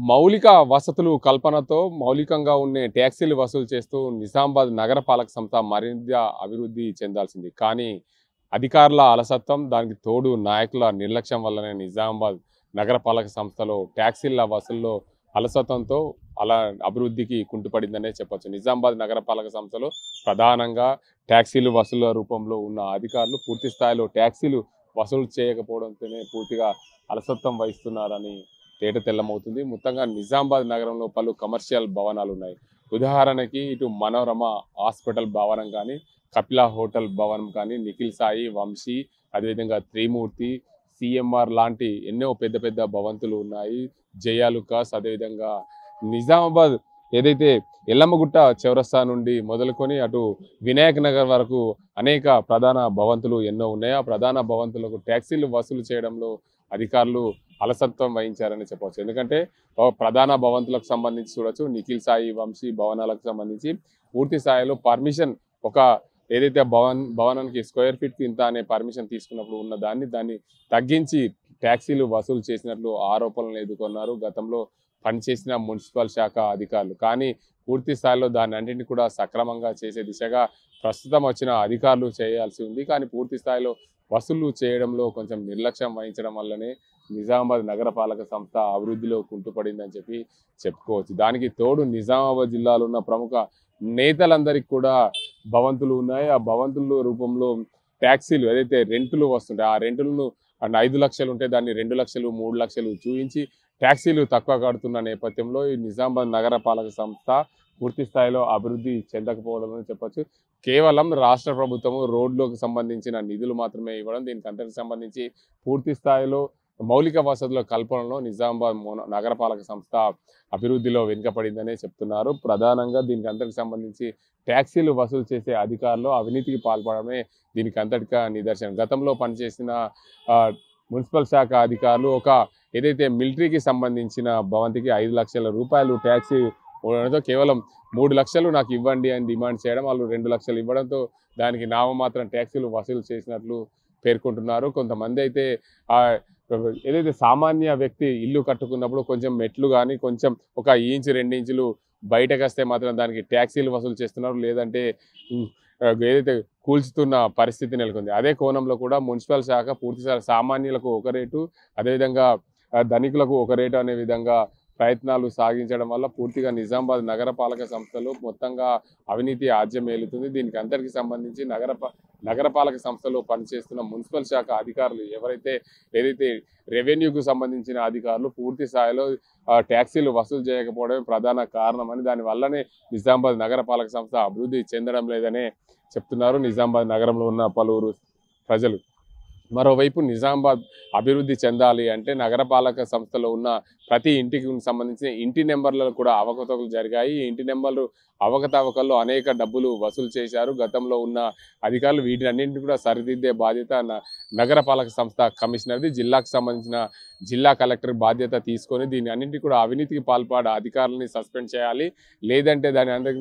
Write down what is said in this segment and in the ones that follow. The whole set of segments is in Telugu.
మౌలిక వసతులు కల్పనతో మౌలికంగా ఉండే ట్యాక్సీలు వసూలు చేస్తూ నిజామాబాద్ నగరపాలక సంస్థ మరింత అభివృద్ధి చెందాల్సింది. కానీ అధికారుల అలసత్వం, దానికి తోడు నాయకుల నిర్లక్ష్యం వల్లనే నిజామాబాద్ నగరపాలక సంస్థలో ట్యాక్సీల వసూల్లో అలసత్వంతో అభివృద్ధికి కుంటుపడిందనే చెప్పొచ్చు. నిజామాబాద్ నగరపాలక సంస్థలో ప్రధానంగా ట్యాక్సీలు వసూళ్ల రూపంలో ఉన్న అధికారులు పూర్తి స్థాయిలో ట్యాక్సీలు వసూలు చేయకపోవడంతోనే పూర్తిగా అలసత్వం వహిస్తున్నారని తెల్లమవుతుంది. మొత్తంగా నిజామాబాద్ నగరంలో పలు కమర్షియల్ భవనాలు ఉన్నాయి. ఉదాహరణకి ఇటు మనోరమ హాస్పిటల్ భవనం కానీ, కపిల హోటల్ భవనం కానీ, నిఖిల్ సాయి, వంశీ, అదేవిధంగా త్రిమూర్తి, సిఎంఆర్ లాంటి ఎన్నో పెద్ద పెద్ద భవంతులు ఉన్నాయి. జయాలుకాస్, అదేవిధంగా నిజామాబాద్ ఏదైతే ఎల్లమ్మగుట్ట చౌరస్తా నుండి మొదలుకొని అటు వినాయక్ నగర్ వరకు అనేక ప్రధాన భవంతులు ఎన్నో ఉన్నాయి. ఆ ప్రధాన భవంతులకు ట్యాక్సీలు వసూలు చేయడంలో అధికారులు అలసత్వం వహించారని చెప్పవచ్చు. ఎందుకంటే ప్రధాన భవంతులకు సంబంధించి చూడొచ్చు, నిఖిల్ సాయి, వంశీ భవనాలకు సంబంధించి పూర్తి స్థాయిలో పర్మిషన్ ఏదైతే భవనానికి స్క్వేర్ ఫీట్కి ఇంత అనే పర్మిషన్ తీసుకున్నప్పుడు ఉన్న దాన్ని తగ్గించి ట్యాక్సీలు వసూలు చేసినట్లు ఆరోపణలు ఎదుర్కొన్నారు గతంలో పనిచేసిన మున్సిపల్ శాఖ అధికారులు. కానీ పూర్తి స్థాయిలో దాన్ని అన్నింటినీ కూడా సక్రమంగా చేసే దిశగా ప్రస్తుతం వచ్చిన అధికారులు చేయాల్సి ఉంది. కానీ పూర్తి స్థాయిలో వసూలు చేయడంలో కొంచెం నిర్లక్ష్యం వహించడం వల్లనే నిజామాబాద్ నగరపాలక సంస్థ అభివృద్ధిలో కుంటుపడిందని చెప్పుకోవచ్చు. దానికి తోడు నిజామాబాద్ జిల్లాలో ఉన్న ప్రముఖ నేతలందరికీ కూడా భవంతులు ఉన్నాయి. ఆ భవంతుల రూపంలో ట్యాక్సీలు ఏదైతే రెంటులు వస్తుంటాయి, ఆ రెంటులను 5 లక్షలు ఉంటే దాన్ని 2 లక్షలు 3 లక్షలు చూపించి ట్యాక్సీలు తక్కువ కడుతున్న నేపథ్యంలో ఈ నిజామాబాద్ నగరపాలక సంస్థ పూర్తి స్థాయిలో అభివృద్ధి చెందకపోవడం అని చెప్పొచ్చు. కేవలం రాష్ట్ర ప్రభుత్వము రోడ్లకు సంబంధించిన నిధులు మాత్రమే ఇవ్వడం, దీనికి అంతటికి సంబంధించి పూర్తి స్థాయిలో మౌలిక వసతుల కల్పనలో నిజామాబాద్ నగరపాలక సంస్థ అభివృద్ధిలో వెనుకపడిందనే చెప్తున్నారు. ప్రధానంగా దీనికి అంతటికి సంబంధించి ట్యాక్సీలు వసూలు చేసే అధికారులు అవినీతికి పాల్పడమే దీనికి అంతటిగా నిదర్శనం. గతంలో పనిచేసిన మున్సిపల్ శాఖ అధికారులు ఏదైతే మిలిటరీకి సంబంధించిన భవంతికి 5 లక్షల రూపాయలు ట్యాక్సీ ఉండడంతో కేవలం 3 లక్షలు నాకు ఇవ్వండి అని డిమాండ్ చేయడం, వాళ్ళు 2 లక్షలు ఇవ్వడంతో దానికి నామమాత్రం ట్యాక్సీలు వసూలు చేసినట్లు పేర్కొంటున్నారు. కొంతమంది అయితే ఏదైతే సామాన్య వ్యక్తి ఇల్లు కట్టుకున్నప్పుడు కొంచెం మెట్లు కానీ కొంచెం 1 ఇంచు 2 ఇంచులు బయటకు వస్తే మాత్రం దానికి ట్యాక్సీలు వసూలు చేస్తున్నారు, లేదంటే ఏదైతే కూల్చుతున్న పరిస్థితి నెలకొంది. అదే కోణంలో కూడా మున్సిపల్ శాఖ పూర్తిసారి సామాన్యులకు ఒక రేటు, అదేవిధంగా ధనికులకు ఒక రేటు అనే విధంగా ప్రయత్నాలు సాగించడం వల్ల పూర్తిగా నిజామాబాద్ నగరపాలక సంస్థలో మొత్తంగా అవినీతి ఆజ్యమేలుతుంది. దీనికి అందరికీ సంబంధించి నగరపాలక సంస్థలో పనిచేస్తున్న మున్సిపల్ శాఖ అధికారులు ఏదైతే రెవెన్యూకు సంబంధించిన అధికారులు పూర్తి స్థాయిలో ట్యాక్సీలు వసూలు చేయకపోవడమే ప్రధాన కారణమని, దానివల్లనే నిజామాబాద్ నగరపాలక సంస్థ అభివృద్ధి చెందడం లేదనే చెప్తున్నారు నిజామాబాద్ నగరంలో ఉన్న పలువురు ప్రజలు. మరోవైపు నిజామాబాద్ అభివృద్ధి చెందాలి అంటే నగరపాలక సంస్థలో ఉన్న ప్రతి ఇంటికి సంబంధించిన ఇంటి నెంబర్లలో కూడా అవకతవకలు జరిగాయి. ఇంటి నెంబర్లు అవకతవకల్లో అనేక డబ్బులు వసూలు చేశారు గతంలో ఉన్న అధికారులు. వీటినన్నింటినీ కూడా సరిదిద్దే బాధ్యత నగరపాలక సంస్థ కమిషనర్ది. జిల్లాకు సంబంధించిన జిల్లా కలెక్టర్ బాధ్యత తీసుకొని దీని అన్నింటినీ కూడా అవినీతికి పాల్పడే అధికారులని సస్పెండ్ చేయాలి. లేదంటే దాని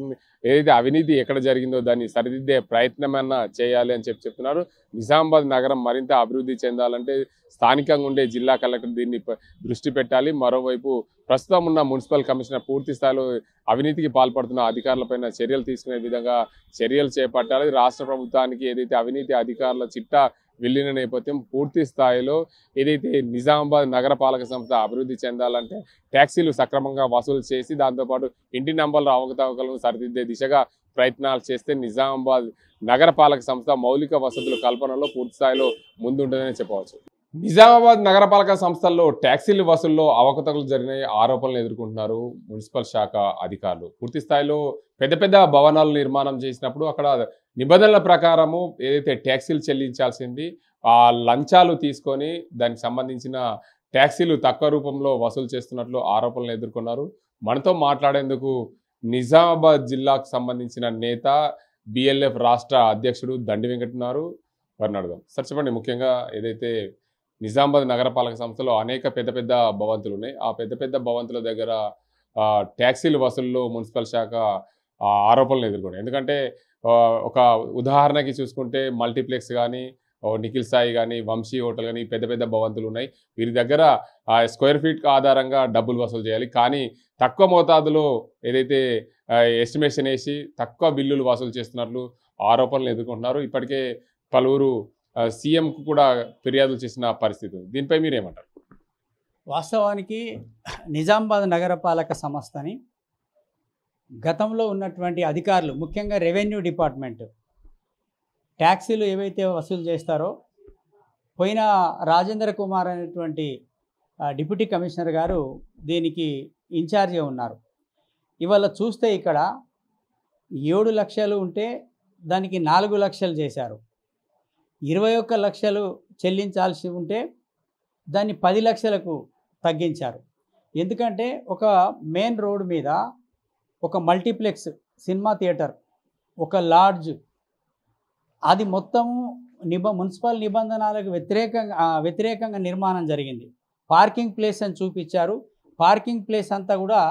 ఏదైతే అవినీతి ఎక్కడ జరిగిందో దాన్ని సరిదిద్దే ప్రయత్నమన్నా చేయాలి అని చెప్తున్నారు. నిజామాబాద్ నగరం మరింత అభివృద్ధి చెందాలంటే స్థానికంగా ఉండే జిల్లా కలెక్టర్ దీన్ని దృష్టి పెట్టాలి. మరోవైపు ప్రస్తుతం ఉన్న మున్సిపల్ కమిషనర్ పూర్తి స్థాయిలో అవినీతికి పాల్పడుతున్న అధికారులపైన చర్యలు తీసుకునే విధంగా చర్యలు చేపట్టాలి. రాష్ట్ర ప్రభుత్వానికి ఏదైతే అవినీతి అధికారుల చిట్టా వెళ్ళిన నేపథ్యం పూర్తి స్థాయిలో ఏదైతే నిజామాబాద్ నగరపాలక సంస్థ అభివృద్ధి చెందాలంటే ట్యాక్సీలు సక్రమంగా వసూలు చేసి దాంతోపాటు ఇంటి నంబర్ల అవకతవకలను సరిదిద్దే దిశగా ప్రయత్నాలు చేస్తే నిజామాబాద్ నగరపాలక సంస్థ మౌలిక వసతుల కల్పనలో పూర్తి స్థాయిలో ముందుంటుందని చెప్పవచ్చు. నిజామాబాద్ నగరపాలక సంస్థల్లో ట్యాక్సీలు వసూల్లో అవకతవకలు జరిగిన ఆరోపణలు ఎదుర్కొంటున్నారు మున్సిపల్ శాఖ అధికారులు. పూర్తి స్థాయిలో పెద్ద పెద్ద భవనాలు నిర్మాణం చేసినప్పుడు అక్కడ నిబంధనల ప్రకారము ఏదైతే ట్యాక్సీలు చెల్లించాల్సింది ఆ లంచాలు తీసుకొని దానికి సంబంధించిన ట్యాక్సీలు తక్కువ రూపంలో వసూలు చేస్తున్నట్లు ఆరోపణలు ఎదుర్కొన్నారు. మనతో మాట్లాడేందుకు నిజామాబాద్ జిల్లాకు సంబంధించిన నేత బిఎల్ఎఫ్ రాష్ట్ర అధ్యక్షుడు దండి వెంకట్ ఉన్నారు. వారిని అడుగుదాం. సార్ చెప్పండి, ముఖ్యంగా ఏదైతే నిజామాబాద్ నగరపాలక సంస్థలో అనేక పెద్ద పెద్ద భవంతులు ఉన్నాయి, ఆ పెద్ద పెద్ద భవంతుల దగ్గర ట్యాక్సీలు వసూల్లో మున్సిపల్ శాఖ ఆరోపణలు ఎదుర్కొన్నాయి. ఎందుకంటే ఒక ఉదాహరణకి చూసుకుంటే మల్టీప్లెక్స్ కానీ నిఖిల్ సాయి కానీ, వంశీ హోటల్ కానీ పెద్ద పెద్ద భవంతులు ఉన్నాయి. వీరి దగ్గర స్క్వేర్ ఫీట్ ఆధారంగా డబ్బులు వసూలు చేయాలి. కానీ తక్కువ మోతాదులో ఏదైతే ఎస్టిమేషన్ వేసి తక్కువ బిల్లులు వసూలు చేస్తున్నట్లు ఆరోపణలు ఎదుర్కొంటున్నారు. ఇప్పటికే పలువురు సీఎంకు కూడా ఫిర్యాదులు చేసిన పరిస్థితి ఉంది. దీనిపై మీరేమంటారు? వాస్తవానికి నిజామాబాద్ నగరపాలక సంస్థని గతంలో ఉన్నటువంటి అధికారులు, ముఖ్యంగా రెవెన్యూ డిపార్ట్మెంట్ ట్యాక్సీలు ఏవైతే వసూలు చేస్తారో, పోయిన రాజేంద్ర కుమార్ అనేటువంటి డిప్యూటీ కమిషనర్ గారు దీనికి ఇన్ఛార్జిగా ఉన్నారు. ఇవాళ చూస్తే ఇక్కడ 7 లక్షలు ఉంటే దానికి 4 లక్షలు చేశారు. 21 లక్షలు చెల్లించాల్సి ఉంటే దాన్ని 10 లక్షలకు తగ్గించారు. ఎందుకంటే ఒక మెయిన్ రోడ్ మీద ఒక మల్టీప్లెక్స్ సినిమా థియేటర్, ఒక లాడ్జ్, అది మొత్తము మున్సిపల్ నిబంధనలకు వ్యతిరేకంగా నిర్మాణం జరిగింది. పార్కింగ్ ప్లేస్ అని చూపించారు. పార్కింగ్ ప్లేస్ అంతా కూడా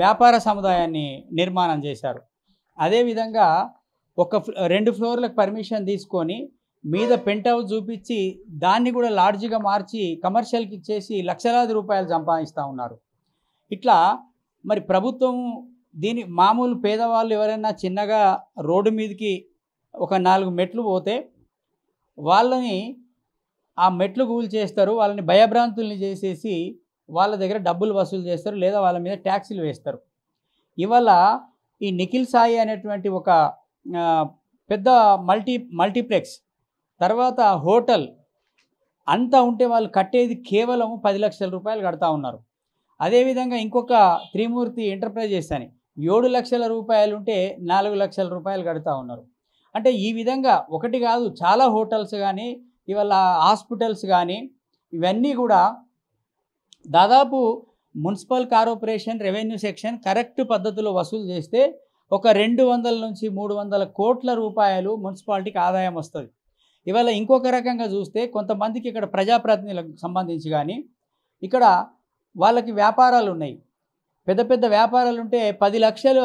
వ్యాపార సముదాయాన్ని నిర్మాణం చేశారు. అదేవిధంగా 2 ఫ్లోర్లకు పర్మిషన్ తీసుకొని మీద పెంట్ హౌస్ చూపించి దాన్ని కూడా లాడ్జ్గా మార్చి కమర్షియల్కి ఇచ్చేసి లక్షలాది రూపాయలు సంపాదిస్తూ ఉన్నారు. ఇట్లా మరి ప్రభుత్వం మామూలు పేదవాళ్ళు ఎవరైనా చిన్నగా రోడ్డు మీదకి ఒక 4 మెట్లు పోతే వాళ్ళని ఆ మెట్లు కూల్చేస్తారు, వాళ్ళని భయభ్రాంతుల్ని చేసేసి వాళ్ళ దగ్గర డబ్బులు వసూలు చేస్తారు, లేదా వాళ్ళ మీద ట్యాక్సీలు వేస్తారు. ఇవాళ ఈ నిఖిల్ సాయి అనేటువంటి ఒక పెద్ద మల్టీప్లెక్స్, తర్వాత హోటల్ అంతా ఉంటే వాళ్ళు కట్టేది కేవలం 10 లక్షల రూపాయలు కడతా ఉన్నారు. అదేవిధంగా ఇంకొక త్రిమూర్తి ఎంటర్ప్రైజెస్ అని 7 లక్షల రూపాయలు ఉంటే 4 లక్షల రూపాయలు కడతా ఉన్నారు. అంటే ఈ విధంగా ఒకటి కాదు, చాలా హోటల్స్ కానీ ఇవాళ హాస్పిటల్స్ కానీ ఇవన్నీ కూడా దాదాపు municipal corporation revenue section correct పద్ధతిలో వసూలు చేస్తే ఒక 200 నుంచి 300 కోట్ల రూపాయలు మున్సిపాలిటీకి ఆదాయం వస్తుంది. ఇవాళ ఇంకొక రకంగా చూస్తే కొంతమందికి ఇక్కడ ప్రజాప్రతినిధులకు సంబంధించి కానీ ఇక్కడ వాళ్ళకి వ్యాపారాలు ఉన్నాయి, పెద్ద పెద్ద వ్యాపారాలు ఉంటే 10 లక్షలు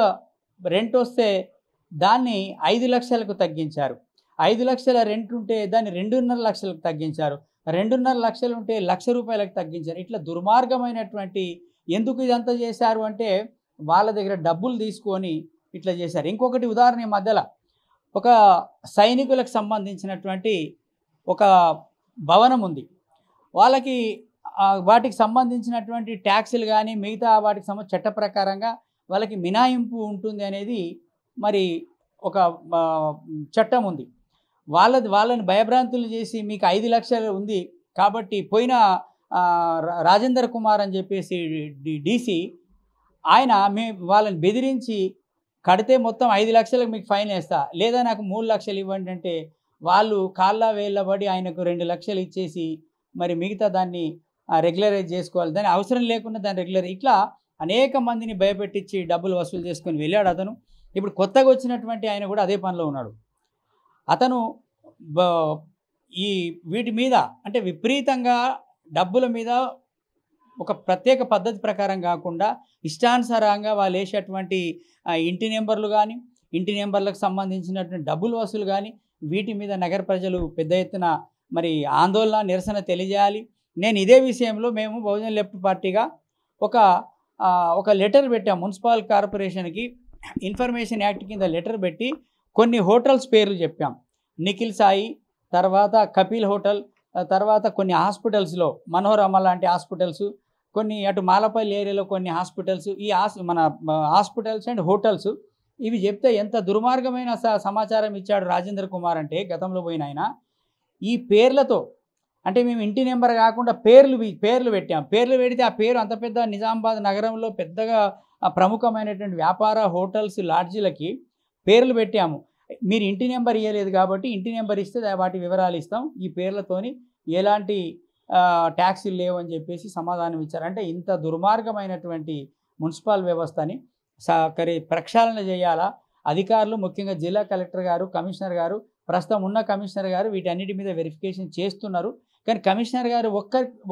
రెంట్ వస్తే దాన్ని 5 లక్షలకు తగ్గించారు. 5 లక్షల రెంట్ ఉంటే దాన్ని 2.5 లక్షలకు తగ్గించారు. 2.5 లక్షలు ఉంటే 1 లక్ష రూపాయలకు తగ్గించారు. ఇట్లా దుర్మార్గమైనటువంటి, ఎందుకు ఇదంతా చేశారు అంటే వాళ్ళ దగ్గర డబ్బులు తీసుకొని ఇట్లా చేశారు. ఇంకొకటి ఉదాహరణ, ఈ మధ్యలో ఒక సైనికులకు సంబంధించినటువంటి ఒక భవనం ఉంది. వాళ్ళకి వాటికి సంబంధించినటువంటి ట్యాక్సులు కానీ మిగతా వాటికి చట్ట ప్రకారంగా వాళ్ళకి మినహాయింపు ఉంటుంది అనేది మరి ఒక చట్టం ఉంది. వాళ్ళని భయభ్రాంతులు చేసి మీకు 5 లక్షలు ఉంది కాబట్టి పోయిన రాజేంద్ర కుమార్ అని చెప్పేసి డీసీ ఆయన వాళ్ళని బెదిరించి కడితే మొత్తం 5 లక్షలకు మీకు ఫైన్ వేస్తా, లేదా నాకు 3 లక్షలు ఇవ్వండి అంటే వాళ్ళు కాళ్ళ వేళ్ళబడి ఆయనకు 2 లక్షలు ఇచ్చేసి మరి మిగతా దాన్ని రెగ్యులరైజ్ చేసుకోవాలి, దాని అవసరం లేకుండా దాన్ని రెగ్యులర్, ఇట్లా అనేక మందిని భయపెట్టించి డబ్బులు వసూలు చేసుకొని వెళ్ళాడు అతను. ఇప్పుడు కొత్తగా వచ్చినటువంటి ఆయన కూడా అదే పనిలో ఉన్నాడు. అతను వీటి మీద అంటే విపరీతంగా డబ్బుల మీద ఒక ప్రత్యేక పద్ధతి ప్రకారం కాకుండా ఇష్టానుసారంగా వాళ్ళు వేసేటువంటి ఇంటి నెంబర్లు కానీ ఇంటి నెంబర్లకు సంబంధించినటువంటి డబ్బులు వసూలు కానీ వీటి మీద నగర ప్రజలు పెద్ద ఎత్తున మరి ఆందోళన నిరసన తెలియజేయాలి. నేను ఇదే విషయంలో మేము బహుజన్ లెఫ్ట్ పార్టీగా ఒక లెటర్ పెట్టాం మున్సిపల్ కార్పొరేషన్కి, ఇన్ఫర్మేషన్ యాక్ట్ కింద లెటర్ పెట్టి కొన్ని హోటల్స్ పేర్లు చెప్పాం. నిఖిల్ సాయి, తర్వాత కపిల్ హోటల్, తర్వాత కొన్ని హాస్పిటల్స్లో మనోరమ లాంటి హాస్పిటల్స్, కొన్ని అటు మాలపల్లి ఏరియాలో కొన్ని హాస్పిటల్స్, ఈ మన హాస్పిటల్స్ అండ్ హోటల్స్, ఇవి చెప్తే ఎంత దుర్మార్గమైన సమాచారం ఇచ్చాడు రాజేంద్ర కుమార్ అంటే గతంలో పోయిన ఆయన. ఈ పేర్లతో అంటే మేము ఇంటి నెంబర్ కాకుండా పేర్లు పెట్టాం. పేర్లు పెడితే ఆ పేరు అంత పెద్ద నిజామాబాద్ నగరంలో పెద్దగా ప్రముఖమైనటువంటి వ్యాపార హోటల్స్ లాడ్జీలకి పేర్లు పెట్టాము. మీరు ఇంటి నెంబర్ ఇవ్వలేదు కాబట్టి ఇంటి నెంబర్ ఇస్తే వాటి వివరాలు ఇస్తాం, ఈ పేర్లతోని ఎలాంటి ట్యాక్సీలు లేవని చెప్పేసి సమాధానం ఇచ్చారు. అంటే ఇంత దుర్మార్గమైనటువంటి మున్సిపల్ వ్యవస్థని ప్రక్షాళన చేయాలా అధికారులు, ముఖ్యంగా జిల్లా కలెక్టర్ గారు, కమిషనర్ గారు, ప్రస్తుతం ఉన్న కమిషనర్ గారు వీటన్నిటి మీద వెరిఫికేషన్ చేస్తున్నారు. కానీ కమిషనర్ గారు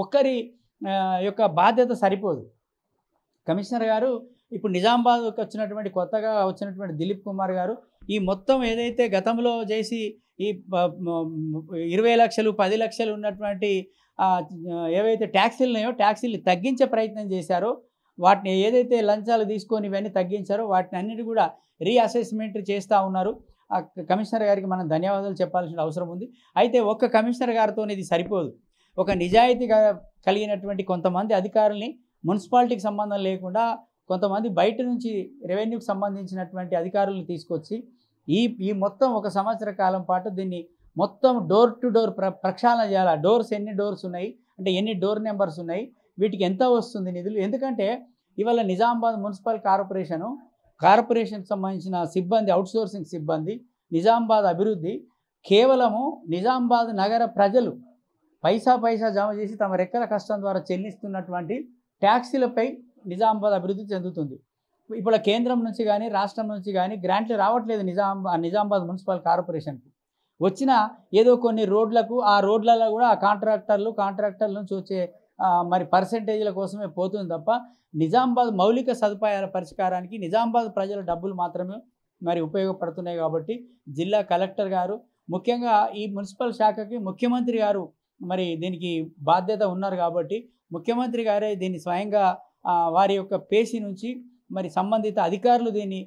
ఒక్కరి యొక్క బాధ్యత సరిపోదు. కమిషనర్ గారు ఇప్పుడు నిజామాబాద్కి వచ్చినటువంటి కొత్తగా వచ్చినటువంటి దిలీప్ కుమార్ గారు ఈ మొత్తం ఏదైతే గతంలో చేసి ఈ 20 లక్షలు 10 లక్షలు ఉన్నటువంటి ఏవైతే ట్యాక్సీలు ఉన్నాయో ట్యాక్సీలు తగ్గించే ప్రయత్నం చేశారో వాటిని ఏదైతే లంచాలు తీసుకొని ఇవన్నీ తగ్గించారో వాటిని అన్నిటి కూడా రీఅసెస్మెంట్ చేస్తూ ఉన్నారు. ఆ కమిషనర్ గారికి మనం ధన్యవాదాలు చెప్పాల్సిన అవసరం ఉంది. అయితే ఒక్క కమిషనర్ గారితో ఇది సరిపోదు. ఒక నిజాయితీగా కలిగినటువంటి కొంతమంది అధికారుల్ని మున్సిపాలిటీకి సంబంధం లేకుండా కొంతమంది బయట నుంచి రెవెన్యూకి సంబంధించినటువంటి అధికారులను తీసుకొచ్చి ఈ మొత్తం 1 సంవత్సర కాలం పాటు దీన్ని మొత్తం డోర్ టు డోర్ ప్రక్షాళన చేయాలి. డోర్స్ ఎన్ని డోర్స్ ఉన్నాయి అంటే ఎన్ని డోర్ నెంబర్స్ ఉన్నాయి, వీటికి ఎంత వస్తుంది నిధులు. ఎందుకంటే ఇవాళ నిజామాబాద్ మున్సిపల్ కార్పొరేషన్కి సంబంధించిన సిబ్బంది, అవుట్సోర్సింగ్ సిబ్బంది, నిజామాబాద్ అభివృద్ధి కేవలము నిజామాబాద్ నగర ప్రజలు పైసా జమ చేసి తమ రెక్కల కష్టం ద్వారా చెల్లిస్తున్నటువంటి ట్యాక్సీలపై నిజామాబాద్ అభివృద్ధి చెందుతుంది. ఇప్పుడు కేంద్రం నుంచి కానీ రాష్ట్రం నుంచి కానీ గ్రాంట్లు రావట్లేదు నిజామాబాద్ మున్సిపల్ కార్పొరేషన్కి. వచ్చిన ఏదో కొన్ని రోడ్లకు ఆ రోడ్లలో కూడా ఆ కాంట్రాక్టర్ల నుంచి వచ్చే మరి పర్సెంటేజ్ల కోసమే పోతుంది తప్ప నిజామాబాద్ మౌలిక సదుపాయాల పరిష్కారానికి నిజామాబాద్ ప్రజల డబ్బులు మాత్రమే మరి ఉపయోగపడుతున్నాయి. కాబట్టి జిల్లా కలెక్టర్ గారు ముఖ్యంగా ఈ మున్సిపల్ శాఖకి ముఖ్యమంత్రి గారు మరి దీనికి బాధ్యత ఉన్నారు కాబట్టి ముఖ్యమంత్రి గారే దీన్ని స్వయంగా వారి యొక్క పేషి నుంచి మరి సంబంధిత అధికారులు దీన్ని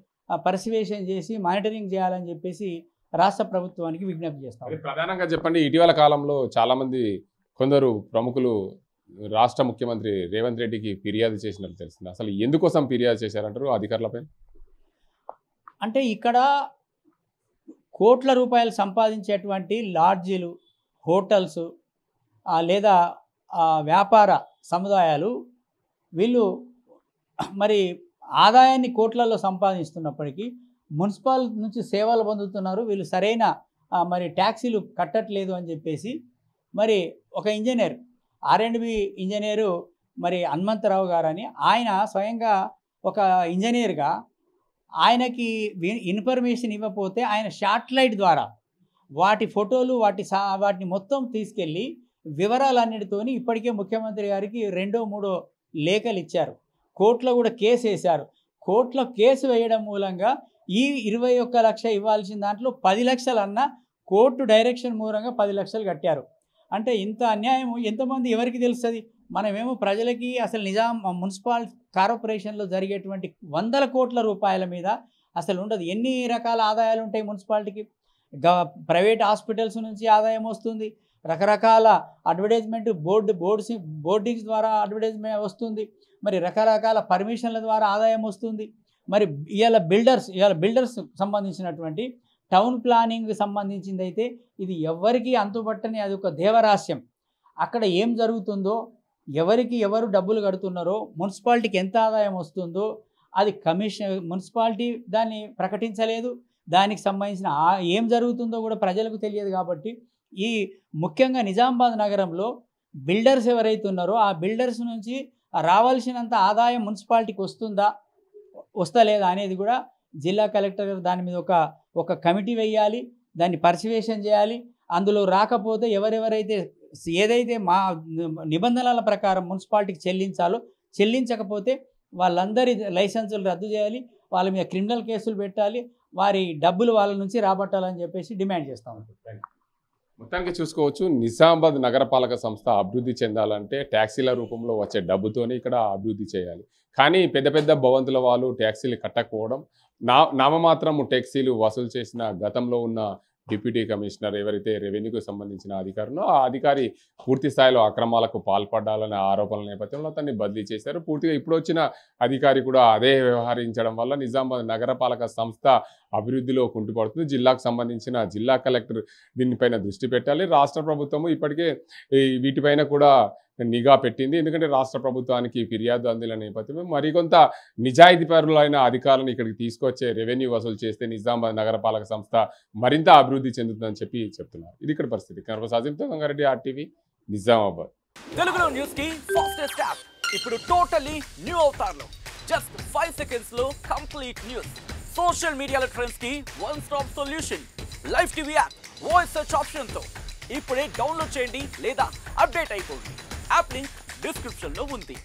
పరిశీలన చేసి మానిటరింగ్ చేయాలని చెప్పేసి రాష్ట్ర ప్రభుత్వానికి విజ్ఞప్తి చేస్తాం. ప్రధానంగా చెప్పండి, ఇటీవల కాలంలో చాలామంది కొందరు ప్రముఖులు రాష్ట్ర ముఖ్యమంత్రి రేవంత్ రెడ్డికి ఫిర్యాదు చేసినట్టు తెలిసింది. అసలు ఎందుకోసం ఫిర్యాదు చేశారంటారు అధికారులపై? అంటే ఇక్కడ కోట్ల రూపాయలు సంపాదించేటువంటి లాడ్జీలు, హోటల్స్ లేదా వ్యాపార సముదాయాలు వీళ్ళు మరి ఆదాయాన్ని కోట్లలో సంపాదిస్తున్నప్పటికీ మున్సిపల్ నుంచి సేవలు పొందుతున్నారు, వీళ్ళు సరైన మరి ట్యాక్సీలు కట్టట్లేదు అని చెప్పేసి మరి ఒక ఇంజనీర్ R&B ఇంజనీరు మరి హనుమంతరావు గారని ఆయన స్వయంగా ఒక ఇంజనీర్గా ఆయనకి ఇన్ఫర్మేషన్ ఇవ్వకపోతే ఆయన శాటిలైట్ ద్వారా వాటి ఫోటోలు వాటిని మొత్తం తీసుకెళ్ళి వివరాలన్నిటితోని ఇప్పటికే ముఖ్యమంత్రి గారికి 2-3 లేఖలు ఇచ్చారు. కోర్టులో కూడా కేసు వేశారు. కోర్టులో కేసు వేయడం మూలంగా ఈ 21 లక్ష ఇవ్వాల్సిన దాంట్లో 10 లక్షలు అన్న కోర్టు డైరెక్షన్ మూలంగా 10 లక్షలు కట్టారు. అంటే ఇంత అన్యాయం ఎంతమంది ఎవరికి తెలుస్తుంది? మనమేమో ప్రజలకి అసలు మున్సిపల్ కార్పొరేషన్లో జరిగేటువంటి 100 కోట్ల రూపాయల మీద అసలు ఉండదు. ఎన్ని రకాల ఆదాయాలు ఉంటాయి మున్సిపాలిటీకి? ప్రైవేట్ హాస్పిటల్స్ నుంచి ఆదాయం వస్తుంది, రకరకాల అడ్వర్టైజ్మెంట్ బోర్డింగ్స్ ద్వారా అడ్వర్టైజ్మెంట్ వస్తుంది, మరి రకరకాల పర్మిషన్ల ద్వారా ఆదాయం వస్తుంది. మరి ఇవాళ బిల్డర్స్ సంబంధించినటువంటి టౌన్ ప్లానింగ్కి సంబంధించింది అయితే ఇది ఎవరికి అంతుపట్టని అది ఒక దేవరహస్యం. అక్కడ ఏం జరుగుతుందో, ఎవరు డబ్బులు కడుతున్నారో, మున్సిపాలిటీకి ఎంత ఆదాయం వస్తుందో అది మున్సిపాలిటీ దాన్ని ప్రకటించలేదు. దానికి సంబంధించిన ఏం జరుగుతుందో కూడా ప్రజలకు తెలియదు. కాబట్టి ఈ ముఖ్యంగా నిజామాబాద్ నగరంలో బిల్డర్స్ ఎవరైతే ఉన్నారో ఆ బిల్డర్స్ నుంచి రావాల్సినంత ఆదాయం మున్సిపాలిటీకి వస్తలేదా అనేది కూడా జిల్లా కలెక్టర్ గారు దాని మీద ఒక కమిటీ వేయాలి, దాన్ని పరిశీలన చేయాలి. అందులో రాకపోతే ఎవరైతే ఏదైతే మా నిబంధనల ప్రకారం మున్సిపాలిటీకి చెల్లించకపోతే వాళ్ళందరి లైసెన్సులు రద్దు చేయాలి, వాళ్ళ మీద క్రిమినల్ కేసులు పెట్టాలి, వారి డబ్బులు వాళ్ళ నుంచి రాబట్టాలని చెప్పేసి డిమాండ్ చేస్తాం. మొత్తానికి చూసుకోవచ్చు, నిజామాబాద్ నగరపాలక సంస్థ అభివృద్ధి చెందాలంటే ట్యాక్సీల రూపంలో వచ్చే డబ్బుతోనే ఇక్కడ అభివృద్ధి చేయాలి. కానీ పెద్ద భవంతుల వాళ్ళు ట్యాక్సీలు కట్టకపోవడం, నామమాత్రం ట్యాక్సీలు వసూలు చేసిన గతంలో ఉన్న డిప్యూటీ కమిషనర్ ఎవరైతే రెవెన్యూకి సంబంధించిన అధికారులో ఆ అధికారి పూర్తి స్థాయిలో అక్రమాలకు పాల్పడాలనే ఆరోపణల నేపథ్యంలో అతన్ని బదిలీ చేశారు. పూర్తిగా ఇప్పుడు వచ్చిన అధికారి కూడా అదే వ్యవహరించడం వల్ల నిజామాబాద్ నగరపాలక సంస్థ అభివృద్ధిలో కుంటుపడుతుంది. జిల్లాకు సంబంధించిన జిల్లా కలెక్టర్ దీనిపైన దృష్టి పెట్టాలి. రాష్ట్ర ప్రభుత్వము ఇప్పటికే వీటిపైన కూడా నిఘా పెట్టింది. ఎందుకంటే రాష్ట్ర ప్రభుత్వానికి ఫిర్యాదు అందిన నేపథ్యంలో మరికొంత నిజాయితీపరులైన అధికారులను ఇక్కడికి తీసుకొచ్చే రెవెన్యూ వసూలు చేస్తే నిజామాబాద్ నగరపాలక సంస్థ మరింత అభివృద్ధి చెందుతుందని చెప్తున్నారు. ఇది ఇక్కడ పరిస్థితి. సాజింతో గంగారెడ్డి, RTV, నిజామాబాద్. తెలుగులో న్యూస్ కి ఫాస్టెస్ట్ యాప్ ఇప్పుడు టోటల్లీ న్యూ అవతార్లో జస్ట్ 5 సెకండ్స్ లో కంప్లీట్ న్యూస్, సోషల్ మీడియాలో ట్రెండ్స్ కి one stop solution, live TV app, voice search option తో ఇప్పుడే డౌన్లోడ్ చేయండి లేదా అప్డేట్ అయిపోండి. యాప్ లింక్ డిస్క్రిప్షన్ లో ఉంది.